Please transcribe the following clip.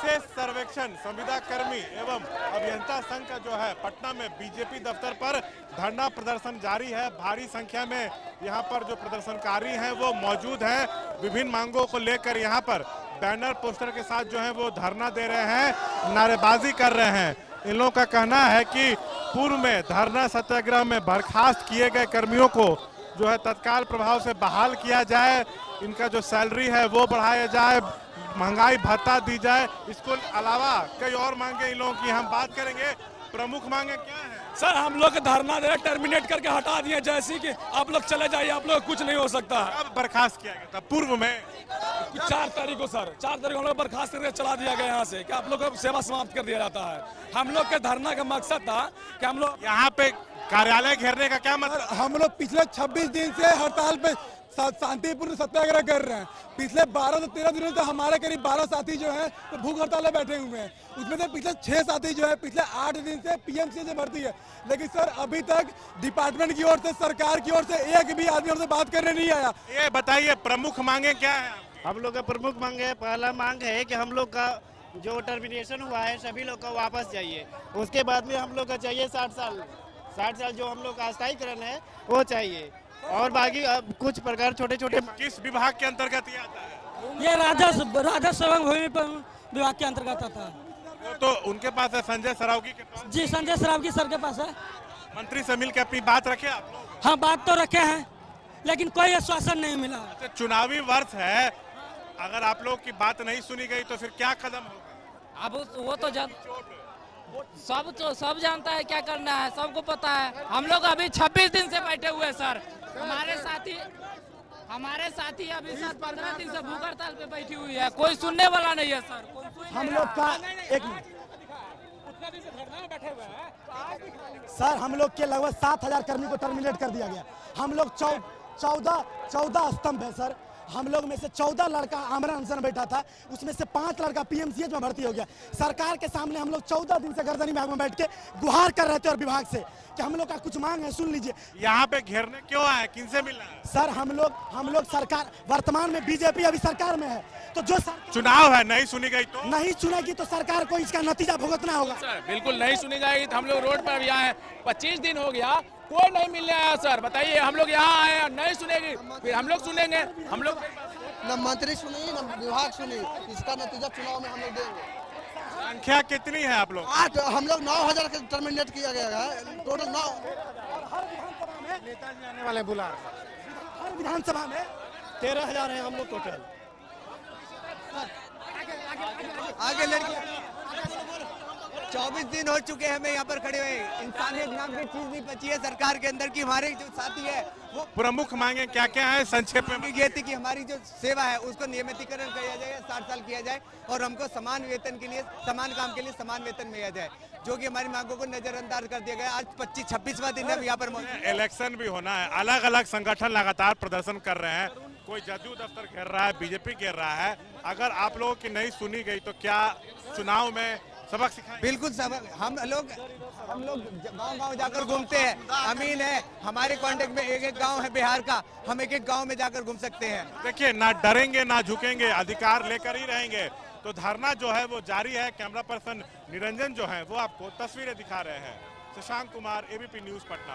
विशेष सर्वेक्षण संविदा कर्मी एवं अभियंता संघ का जो है पटना में बीजेपी दफ्तर पर धरना प्रदर्शन जारी है। भारी संख्या में यहां पर जो प्रदर्शनकारी हैं वो मौजूद हैं। विभिन्न मांगों को लेकर यहां पर बैनर पोस्टर के साथ जो है वो धरना दे रहे हैं, नारेबाजी कर रहे हैं। इन लोगों का कहना है कि पूर्व में धरना सत्याग्रह में बर्खास्त किए गए कर्मियों को जो है तत्काल प्रभाव से बहाल किया जाए, इनका जो सैलरी है वो बढ़ाया जाए, महंगाई भत्ता दी जाए। इसको अलावा कई और मांगे इन लोगों की हम बात करेंगे। प्रमुख मांगे क्या है? सर हम लोग धरना दे टर्मिनेट करके हटा दिए, जैसे कि आप लोग चले जाइए, आप लोग कुछ नहीं हो सकता। अब बर्खास्त किया गया था पूर्व में 4 तारीख को सर 4 तारीख को हम लोग बर्खास्त करके चला दिया गया यहाँ से कि आप लोग को सेवा समाप्त कर दिया जाता है। हम लोग के धरना का मकसद था कि हम लोग यहाँ पे कार्यालय घेरने का क्या मतलब? हम लोग पिछले 26 दिन से हड़ताल पे शांतिपूर्ण सत्याग्रह कर रहे हैं। पिछले 12 से 13 दिनों से हमारे करीब 12 साथी जो हैं तो भूख हड़ताल में बैठे हुए हैं। उसमें से पिछले 6 साथी जो है पिछले 8 दिन से पीएमसी से भर्ती है, लेकिन सर अभी तक डिपार्टमेंट की ओर से, सरकार की ओर से एक भी आदमी हमसे बात करने नहीं आया। ये बताइए प्रमुख मांगे क्या है? हम लोग का प्रमुख मांग है, पहला मांग है कि हम लोग का जो टर्मिनेशन हुआ है सभी लोग का वापस चाहिए। उसके बाद में हम लोग का चाहिए 60 साल जो हम लोग का अस्थायीकरण है वो चाहिए। और बाकी अब कुछ प्रकार छोटे छोटे किस विभाग के अंतर्गत ये आता है? ये राजस्व एवं भूमि विभाग के अंतर्गत आता है। वो तो उनके पास है, संजय सरावगी के पास। जी संजय सरावगी सर के पास है। मंत्री से मिलकर अपनी बात रखे आप लोग? हाँ बात तो रखे हैं, लेकिन कोई आश्वासन नहीं मिला। अच्छा, चुनावी वर्ष है, अगर आप लोग की बात नहीं सुनी गई तो फिर क्या कदम होगा? अब वो तो सब जानता है क्या करना है, सबको पता है। हम लोग अभी 26 दिन से बैठे हुए हैं सर। हमारे साथी अभी 15 दिन से भूख हड़ताल पे बैठी हुई है, कोई सुनने वाला नहीं है सर। हम लोग का एक सर हम लोग के लगभग 7,000 कर्मी को टर्मिनेट कर दिया गया। हम लोग 14 स्तंभ है सर। हम लोग में से 14 लड़का आमरण अनशन बैठा था, उसमें से 5 लड़का पीएमसीएच में भर्ती हो गया। सरकार के सामने हम लोग 14 दिन से गर्दनी विभाग में बैठ के गुहार कर रहे थे और विभाग से कि हम लोग का कुछ मांग है, सुन लीजिए। यहाँ पे घेरने क्यों आए, किनसे मिलना है? सर हम लोग सरकार वर्तमान में बीजेपी अभी सरकार में है, तो जो चुनाव है, नहीं सुनी गई तो नहीं सुनेगी तो सरकार को इसका नतीजा भुगतना होगा। सर बिल्कुल नहीं सुनी जाएगी तो हम लोग रोड पर अभी आए हैं। 25 दिन हो गया, कोई नहीं मिलने आया सर। बताइए, हम लोग यहाँ आए हैं, नहीं सुनेगी फिर हम लोग सुनेंगे। हम लोग न मंत्री सुनी न विभाग सुनी, इसका नतीजा चुनाव में हम लोग देंगे। संख्या कितनी है आप लोग? 8 हम लोग 9,000 के टर्मिनेट किया गया है, टोटल 9। नेताजी आने वाले बुला हर विधानसभा में 13,000 है हम लोग टोटल। आगे लड़की 24 दिन हो चुके हैं हमें यहाँ पर खड़े हुए। इंसानियत नाम की चीज नहीं बची है सरकार के अंदर की। हमारे जो साथी है वो प्रमुख मांगे क्या क्या है संक्षेप में? ये थी कि हमारी जो सेवा है उसको नियमितीकरण किया जाए, 60 साल किया जाए और हमको समान वेतन के लिए, समान काम के लिए समान वेतन मिला जाए, जो कि हमारी मांगों को नजरअंदाज कर दिया गया। आज 26वां दिन है यहाँ पर मौजूद। इलेक्शन भी होना है, अलग अलग संगठन लगातार प्रदर्शन कर रहे हैं। कोई जदयू दफ्तर घेर रहा है, बीजेपी घेर रहा है। अगर आप लोगों की नहीं सुनी गई तो क्या चुनाव में सबक सिखाएं? बिल्कुल सबक। हम लोग गांव-गांव जाकर घूमते हैं। अमीन है, हमारे कांटेक्ट में एक गांव है बिहार का, हम एक गांव में जाकर घूम सकते हैं। देखिए, ना डरेंगे ना झुकेंगे, अधिकार लेकर ही रहेंगे। तो धरना जो है वो जारी है। कैमरा पर्सन निरंजन जो है वो आपको तस्वीरें दिखा रहे हैं। Shashank Kumar, ABP news Patna.